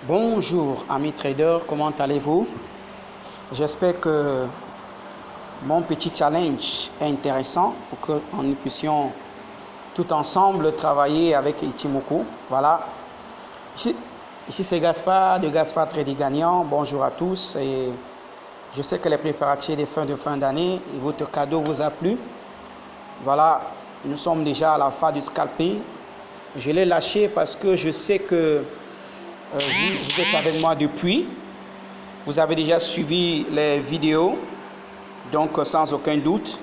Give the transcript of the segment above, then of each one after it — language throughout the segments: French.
Bonjour amis traders, comment allez-vous? J'espère que mon petit challenge est intéressant pour que nous puissions tout ensemble travailler avec Ichimoku. Voilà. Ici c'est Gaspard de Gaspard Trading Gagnant. Bonjour à tous. Et je sais que les préparatifs de fin d'année et votre cadeau vous a plu. Voilà, nous sommes déjà à la fin du scalping. Je l'ai lâché parce que je sais que vous êtes avec moi depuis. Vous avez déjà suivi les vidéos, donc sans aucun doute.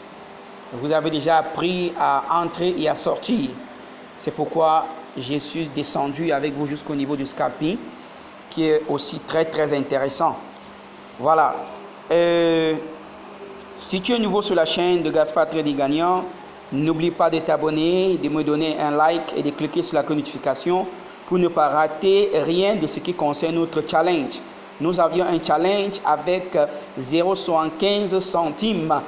Vous avez déjà appris à entrer et à sortir. C'est pourquoi je suis descendu avec vous jusqu'au niveau du scalping, qui est aussi très intéressant. Voilà. Si tu es nouveau sur la chaîne de Gaspard Trading Gagnant, n'oublie pas de t'abonner, de me donner un like et de cliquer sur la notification pour ne pas rater rien de ce qui concerne notre challenge. Nous avions un challenge avec 0,75 centimes.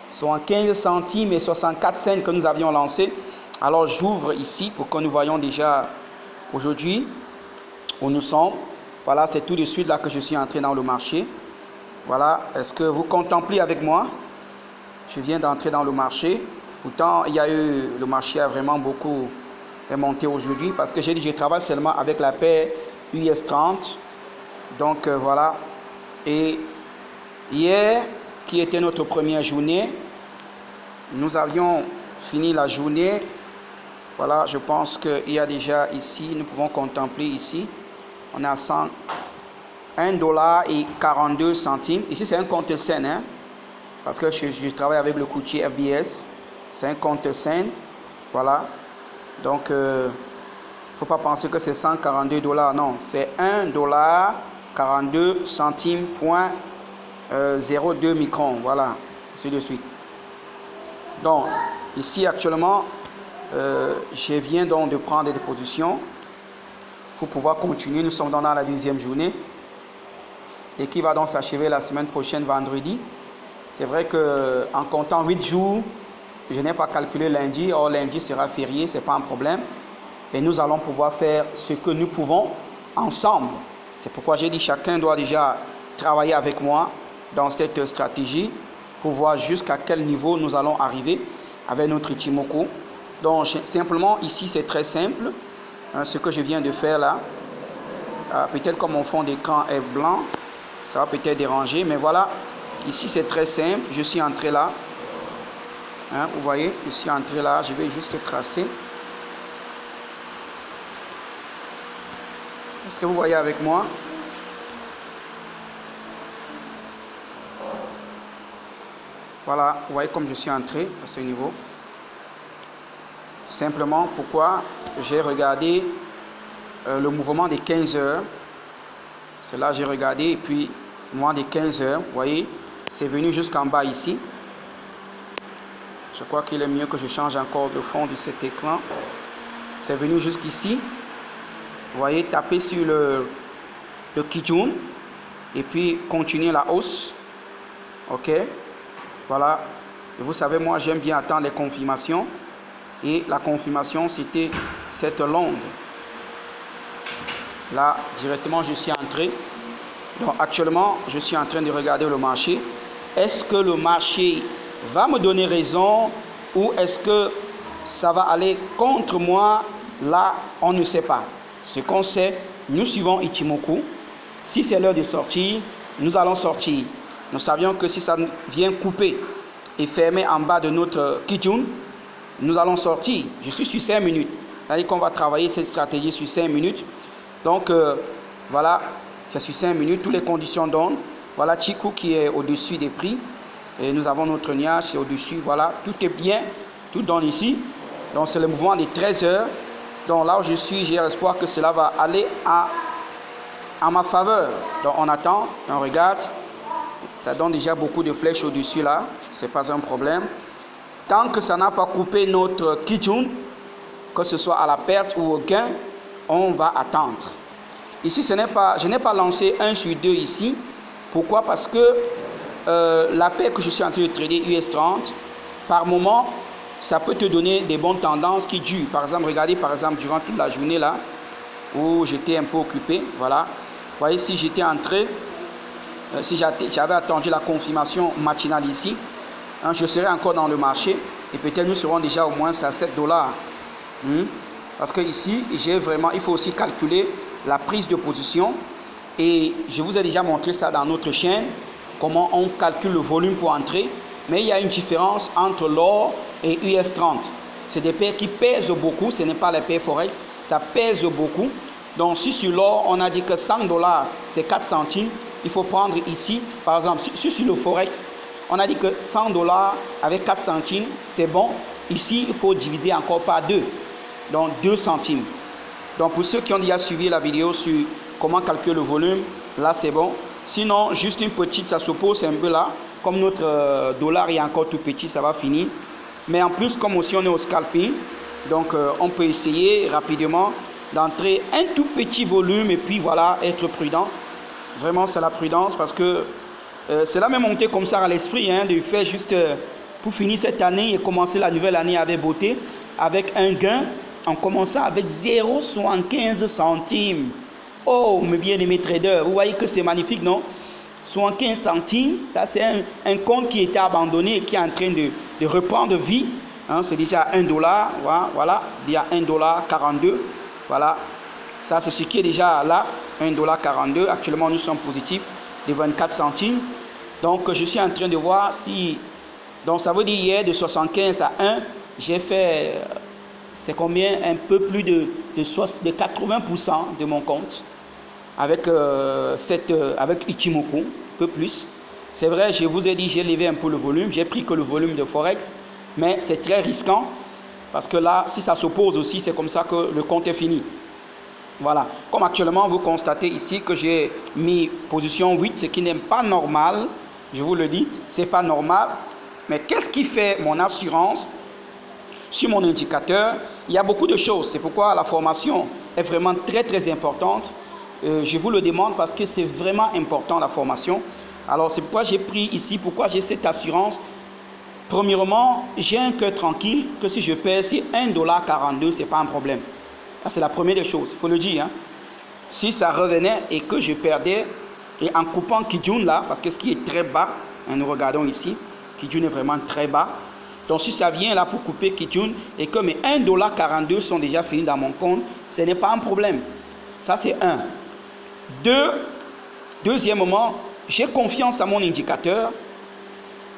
75 centimes et 64 cents que nous avions lancé. Alors j'ouvre ici pour que nous voyons déjà aujourd'hui où nous sommes. Voilà, c'est tout de suite là que je suis entré dans le marché. Voilà, est-ce que vous contemplez avec moi? Je viens d'entrer dans le marché. Pourtant, le marché a vraiment beaucoup monté aujourd'hui parce que j'ai dit je travaille seulement avec la paire US30. Donc voilà. Et hier, qui était notre première journée, nous avions fini la journée. Voilà, je pense qu'il y a déjà ici, nous pouvons contempler ici, on est à 1,42 $. Ici, c'est un compte sain, hein, parce que je travaille avec le courtier FBS. C'est un compte sain. Voilà. Donc, il ne faut pas penser que c'est 142 $. Non, c'est 1,42 $.02 microns. Voilà, ainsi de suite. Donc, ici, actuellement, je viens donc de prendre des positions pour pouvoir continuer. Nous sommes dans la deuxième journée et qui va donc s'achever la semaine prochaine, vendredi. C'est vrai qu'en comptant 8 jours, je n'ai pas calculé lundi. Or, lundi sera férié, ce n'est pas un problème. Et nous allons pouvoir faire ce que nous pouvons ensemble. C'est pourquoi j'ai dit chacun doit déjà travailler avec moi dans cette stratégie pour voir jusqu'à quel niveau nous allons arriver avec notre Ichimoku. Donc, simplement, ici, c'est très simple. Hein, ce que je viens de faire là. Peut-être comme mon fond d'écran est blanc, ça va peut-être déranger. Mais voilà, ici, c'est très simple. Je suis entré là. Hein, vous voyez, je suis entré là. Je vais juste tracer. Est-ce que vous voyez avec moi? Voilà, vous voyez comme je suis entré à ce niveau. Simplement, pourquoi j'ai regardé le mouvement des 15 heures. C'est là j'ai regardé et puis le mouvement des 15 heures, vous voyez, c'est venu jusqu'en bas ici. Je crois qu'il est mieux que je change encore de fond de cet écran. C'est venu jusqu'ici. Vous voyez, taper sur le Kijun et puis continuer la hausse. Ok, voilà. Et vous savez, moi j'aime bien attendre les confirmations. Et la confirmation, c'était cette longue. Là, directement, je suis entré. Donc, actuellement, je suis en train de regarder le marché. Est-ce que le marché va me donner raison ou est-ce que ça va aller contre moi? Là, on ne sait pas. Ce qu'on sait, nous suivons Ichimoku. Si c'est l'heure de sortir, nous allons sortir. Nous savions que si ça vient couper et fermer en bas de notre Kijun, nous allons sortir. Je suis sur 5 minutes. C'est-à-dire qu'on va travailler cette stratégie sur 5 minutes. Donc, voilà, c'est sur 5 minutes. Toutes les conditions donnent. Voilà, Chikou qui est au-dessus des prix. Et nous avons notre nuage, c'est au-dessus. Voilà, tout est bien. Tout donne ici. Donc, c'est le mouvement des 13 heures. Donc, là où je suis, j'ai espoir que cela va aller à ma faveur. Donc, on attend, on regarde. Ça donne déjà beaucoup de flèches au-dessus là. Ce n'est pas un problème. Tant que ça n'a pas coupé notre Kijun, que ce soit à la perte ou au gain, on va attendre. Ici, je n'ai pas lancé 1 sur 2 ici. Pourquoi? Parce que la paire que je suis en train de trader US30, par moment, ça peut te donner des bonnes tendances qui durent. Par exemple, regardez, durant toute la journée là, où j'étais un peu occupé, voilà. voyez, si j'étais entré, si j'avais attendu la confirmation matinale ici, hein, je serais encore dans le marché et peut-être nous serons déjà au moins à 7 dollars. Parce que ici, il faut aussi calculer la prise de position et je vous ai déjà montré ça dans notre chaîne, comment on calcule le volume pour entrer. Mais il y a une différence entre l'or et US30. C'est des paires qui pèsent beaucoup, ce n'est pas les paires Forex, ça pèse beaucoup. Donc si sur l'or, on a dit que 100 dollars, c'est 4 centimes, il faut prendre ici, par exemple, sur le Forex, on a dit que 100 dollars avec 4 centimes, c'est bon. Ici, il faut diviser encore par 2, donc 2 centimes. Donc pour ceux qui ont déjà suivi la vidéo sur comment calculer le volume, là c'est bon. Sinon, juste une petite, ça s'oppose un peu là. Comme notre dollar est encore tout petit, ça va finir. Mais en plus, comme aussi on est au scalping, donc on peut essayer rapidement d'entrer un tout petit volume et puis voilà, être prudent. Vraiment, c'est la prudence parce que c'est la même montée comme ça à l'esprit, hein, de faire juste pour finir cette année et commencer la nouvelle année avec beauté, avec un gain en commençant avec 0,75 centimes. Oh, mes bien-aimés traders, vous voyez que c'est magnifique, non? 75 centimes, ça c'est un compte qui était abandonné et qui est en train de reprendre vie. Hein, c'est déjà 1 dollar, voilà, il y a 1,42 $. Voilà, ça c'est ce qui est déjà là, 1,42 $. Actuellement, nous sommes positifs de 24 centimes. Donc, je suis en train de voir si... Donc, ça veut dire hier, de 75 à 1, j'ai fait... c'est combien? Un peu plus de 80% de mon compte. Avec Ichimoku, un peu plus. C'est vrai, je vous ai dit, j'ai levé un peu le volume. J'ai pris que le volume de Forex, mais c'est très risquant. Parce que là, si ça s'oppose aussi, c'est comme ça que le compte est fini. Voilà. Comme actuellement, vous constatez ici que j'ai mis position 8, ce qui n'est pas normal. Je vous le dis, c'est pas normal. Mais qu'est-ce qui fait mon assurance sur mon indicateur? Il y a beaucoup de choses. C'est pourquoi la formation est vraiment très, très importante. Je vous le demande parce que c'est vraiment important la formation. Alors c'est pourquoi j'ai pris ici, pourquoi j'ai cette assurance. Premièrement, j'ai un cœur tranquille que si je perds, c'est 1,42 $, ce n'est pas un problème. C'est la première des choses, il faut le dire. Hein. Si ça revenait et que je perdais, et en coupant Kijun là, parce que ce qui est très bas, hein, nous regardons ici, Kijun est vraiment très bas. Donc si ça vient là pour couper Kijun et que mes 1,42 $ sont déjà finis dans mon compte, ce n'est pas un problème. Ça c'est un. Deuxièmement, j'ai confiance à mon indicateur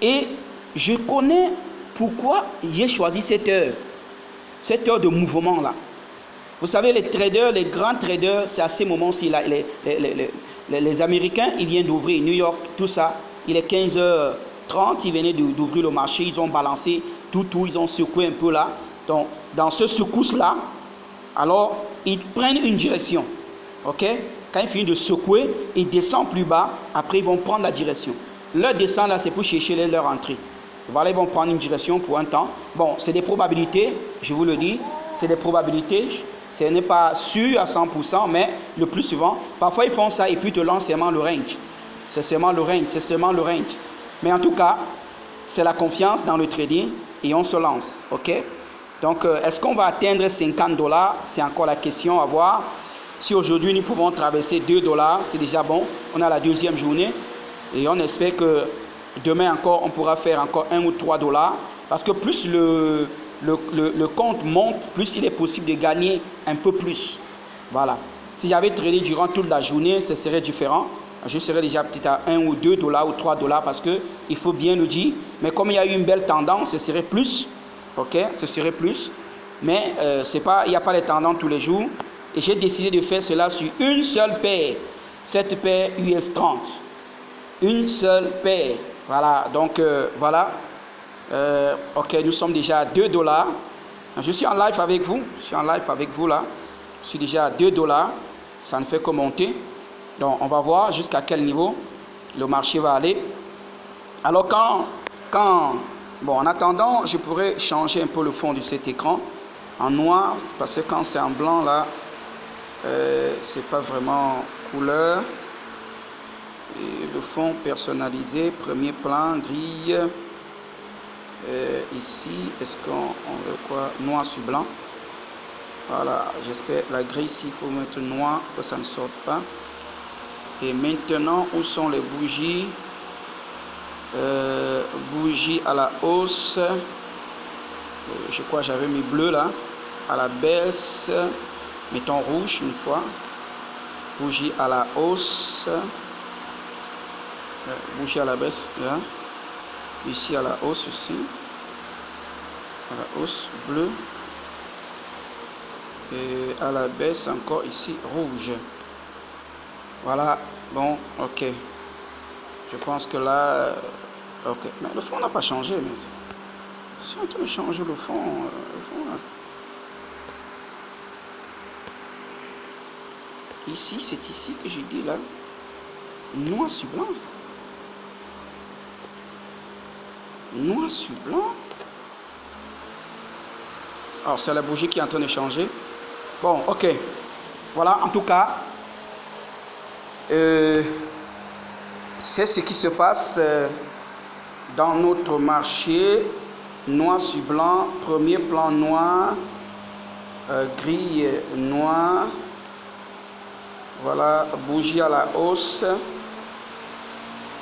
et je connais pourquoi j'ai choisi cette heure de mouvement là. Vous savez, les traders, les grands traders, c'est à ces moments-ci, les Américains, ils viennent d'ouvrir New York, tout ça. Il est 15h30, ils venaient d'ouvrir le marché, ils ont balancé tout, ils ont secoué un peu là. Donc, dans ce secousse-là, alors, ils prennent une direction. Ok? Quand ils finissent de secouer, ils descendent plus bas, après ils vont prendre la direction. Leur descente là, c'est pour chercher leur entrée. Voilà, ils vont prendre une direction pour un temps. Bon, c'est des probabilités, je vous le dis, c'est des probabilités. Ce n'est pas sûr à 100%, mais le plus souvent, parfois ils font ça et puis te lancent seulement le range. C'est seulement le range, Mais en tout cas, c'est la confiance dans le trading et on se lance, ok? Donc, est-ce qu'on va atteindre 50 $? C'est encore la question à voir. Si aujourd'hui nous pouvons traverser 2 $, c'est déjà bon. On a la deuxième journée et on espère que demain encore, on pourra faire encore 1 ou 3 $. Parce que plus le compte monte, plus il est possible de gagner un peu plus. Voilà. Si j'avais tradé durant toute la journée, ce serait différent. Je serais déjà peut-être à 1 ou 2 $ ou 3 $ parce qu'il faut bien le dire. Mais comme il y a eu une belle tendance, ce serait plus. Ok, ce serait plus. Mais il n'y a pas les tendances tous les jours. Et j'ai décidé de faire cela sur une seule paire. Cette paire US30. Une seule paire. Voilà, donc voilà. Ok, nous sommes déjà à 2 $. Je suis en live avec vous. Là. Je suis déjà à 2 $. Ça ne fait que monter. Donc, on va voir jusqu'à quel niveau le marché va aller. Alors, bon, en attendant, je pourrais changer un peu le fond de cet écran en noir. Parce que quand c'est en blanc, là, c'est pas vraiment couleur. Et le fond personnalisé, premier plan, grille. Ici, est-ce qu'on veut quoi? Noir sur blanc. Voilà, j'espère la grille ici, il faut mettre noir pour que ça ne sorte pas. Et maintenant, où sont les bougies? Bougie à la hausse. Je crois que j'avais mis bleu là. À la baisse. Mettons rouge une fois. Bougie à la hausse. Bougie à la baisse. Là. Ici à la hausse aussi. À la hausse bleu. Et à la baisse encore ici rouge. Voilà. Bon, ok. Je pense que là... ok. Mais le fond n'a pas changé. Mais... si on peut changer le fond là. Ici, c'est ici que j'ai dit là. Noir sur blanc. Noir sur blanc. Alors, c'est la bougie qui est en train de changer. Bon, ok. Voilà, en tout cas. C'est ce qui se passe dans notre marché. Noir sur blanc. Premier plan noir. Grille noire. Voilà, bougie à la hausse.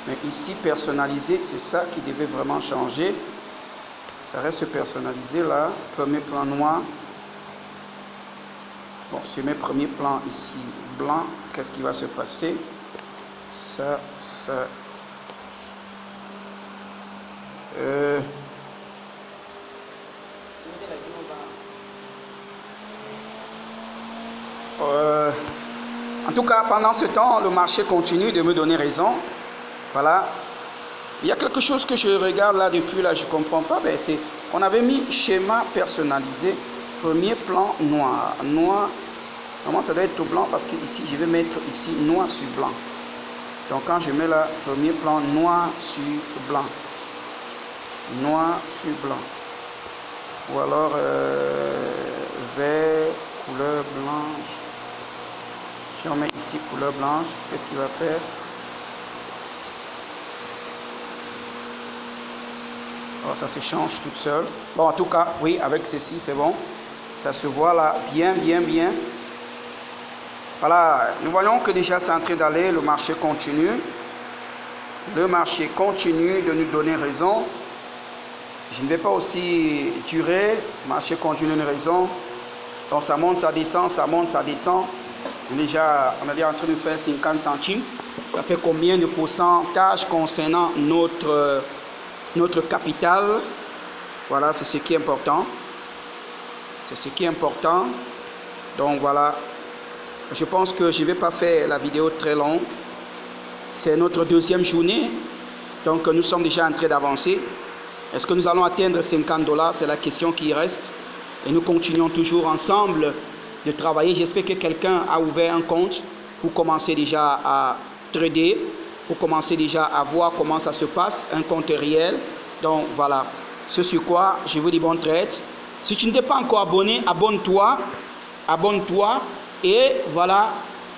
Mais ici, personnalisé, c'est ça qui devait vraiment changer. Ça reste personnalisé là. Premier plan noir. Bon, c'est mes premiers plans ici blanc. Qu'est-ce qui va se passer? Ça. En tout cas, pendant ce temps, le marché continue de me donner raison. Voilà. Il y a quelque chose que je regarde là depuis là, je ne comprends pas. Ben, c'est on avait mis schéma personnalisé, premier plan noir. Noir, normalement ça doit être tout blanc parce que ici, je vais mettre ici noir sur blanc. Donc quand je mets là, premier plan noir sur blanc. Noir sur blanc. Ou alors vert, couleur blanche. Si on met ici couleur blanche, qu'est-ce qu'il va faire? Alors ça se change toute seule. Bon, en tout cas, oui, avec ceci, c'est bon. Ça se voit là, bien. Voilà, nous voyons que déjà c'est en train d'aller, le marché continue. Le marché continue de nous donner raison. Je ne vais pas aussi durer. Le marché continue de donner raison. Donc ça monte, ça descend, ça monte, ça descend. On est déjà en train de faire 50 centimes. Ça fait combien de pourcentage concernant notre capital? Voilà, c'est ce qui est important. C'est ce qui est important. Donc voilà. Je pense que je ne vais pas faire la vidéo très longue. C'est notre deuxième journée. Donc nous sommes déjà en train d'avancer. Est-ce que nous allons atteindre 50 $? C'est la question qui reste. Et nous continuons toujours ensemble de travailler. J'espère que quelqu'un a ouvert un compte pour commencer déjà à trader, pour commencer déjà à voir comment ça se passe, un compte réel. Donc voilà, ce sur quoi je vous dis bon trade. Si tu ne t'es pas encore abonné, abonne-toi et voilà,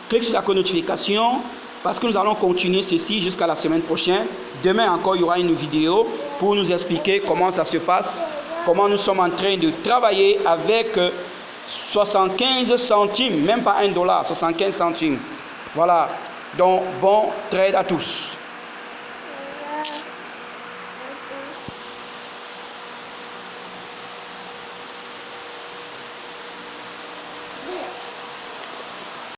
clique sur la notification parce que nous allons continuer ceci jusqu'à la semaine prochaine. Demain encore, il y aura une vidéo pour nous expliquer comment ça se passe, comment nous sommes en train de travailler avec 75 centimes, même pas $1, 75 centimes. Voilà, donc bon trade à tous.